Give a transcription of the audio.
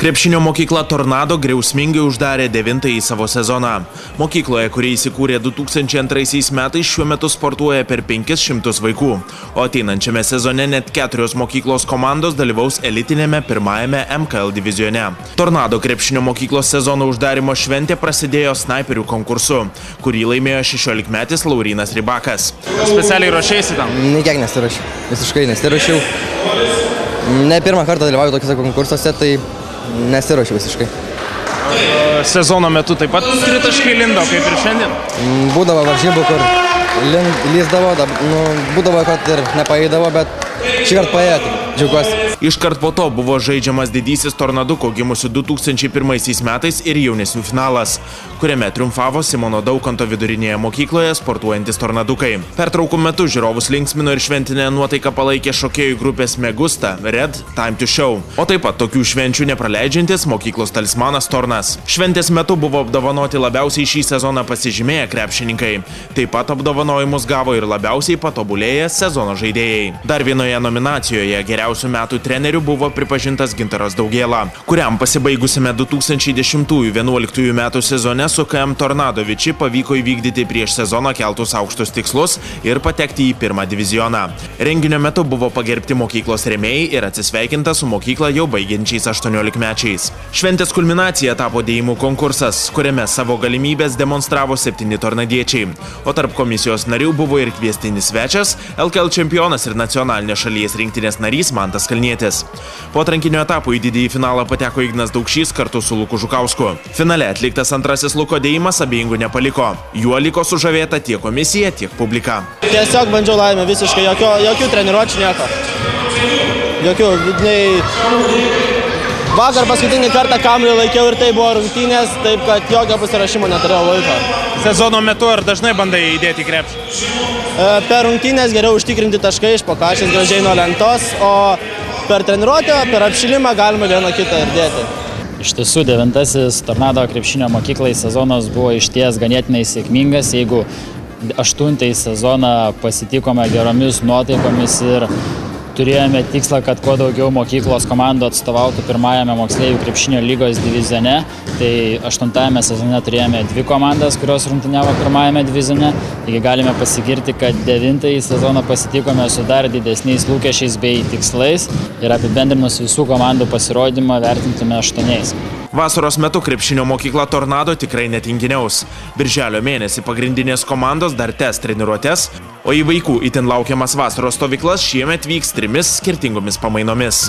Krepšinio mokykla Tornado griausmingai uždarė 9-ąjį savo sezoną. Mokykloje, kuri įsikūrė 2002 metais, šiuo metu sportuoja per 500 vaikų, o ateinančiame sezone net 4 mokyklos komandos dalyvaus elitinėme pirmajame MKL divizione. Tornado krepšinio mokyklos sezono uždarimo šventė prasidėjo snaiperių konkursu, kurį laimėjo 16-metis Laurynas Rybakas. Specialiai ruošėsi tam? Nikiek nesiruošiau, visiškai nesiruošiau. Ne pirmą kartą dalyvauju tokiuose konkursuose, tai nesiruošiu visiškai. Sezono metu taip pat tritaškai lindo, kaip ir šiandien? Būdavo varžybų, kur lyzdavo, būdavo, kad ir nepaeidavo, bet šį kartą paėjo, tai džiaugiuosi. Iškart po to buvo žaidžiamas didysis Tornaduko gimusių 2001 metais ir jaunesnių finalas, kuriame triumfavo Simono Daukanto vidurinėje mokykloje sportuojantis Tornadukai. Pertraukų metu žiūrovus linksmino ir šventinę nuotaiką palaikė šokėjų grupės Megusta, Red, Time to Show, o taip pat tokių švenčių nepraleidžiantis mokyklos talismanas Tornas. Šventės metu buvo apdovanoti labiausiai šį sezoną pasižymėję krepšininkai. Taip pat apdovanojimus gavo ir labiausiai patobulėję sezono žaidėjai. Dar vienoje nominacijoje geriausių metų treneriu buvo pripažintas Gintaras Daugėla, kuriam pasibaigusiame 2010-2011 metų sezone su KM Tornado Viči pavyko įvykdyti prieš sezoną keltus aukštus tikslus ir patekti į pirmą divizioną. Renginio metu buvo pagerbti mokyklos rėmėjai ir atsisveikinta su mokykla jau baigiančiais 18-mečiais. Šventės kulminacija tapo dėjimų konkursas, kuriame savo galimybės demonstravo 7 tornadiečiai, o tarp komisijos narių buvo ir kviestinis svečias, LKL čempionas ir nacionalinės šalies rinktinės narys Mantas Kalnietis. Po atrankinio etapo į didįjį finalą pateko Ignas Daukšys kartu su Luku Žukausku. Finale atliktas antrasis Luko dėjimas abejingų nepaliko. Juo liko sužavėta tiek komisija, tiek publika. Tiesiog bandžiau laimę visiškai, jokių treniruočių nieko. Jokių, vakar paskutinį kartą kamuolį laikiau ir tai buvo rungtynės, taip kad jokio pasirašymo neturėjau laiko. Sezono metu ar dažnai bandai įdėti krepšį? Per rungtynės geriau užtikrinti taškai, išpakašint gražiai nuo lentos, o per treniruotę, per apšilimą galima vieną kitą ir dėti. Iš tiesų, 9-asis Tornado krepšinio mokyklai sezonas buvo išties ganėtinai sėkmingas. Jeigu 8-ąjį sezoną pasitikome geromis nuotaikomis ir turėjome tikslą, kad kuo daugiau mokyklos komandų atstovautų pirmajame moksleivių krepšinio lygos divizione, tai 8-ame sezone turėjome 2 komandas, kurios rungtyniavo pirmajame divizione. Taigi galime pasigirti, kad 9-ąjį sezoną pasitikome su dar didesniais lūkesčiais bei tikslais ir apibendrinus visų komandų pasirodymą vertintume 8. Vasaros metu krepšinio mokykla Tornado tikrai netinginiaus. Birželio mėnesį pagrindinės komandos dar tęs treniruotes, o į vaikų itin laukiamas vasaros stovyklas šiemet vyks 3 skirtingomis pamainomis.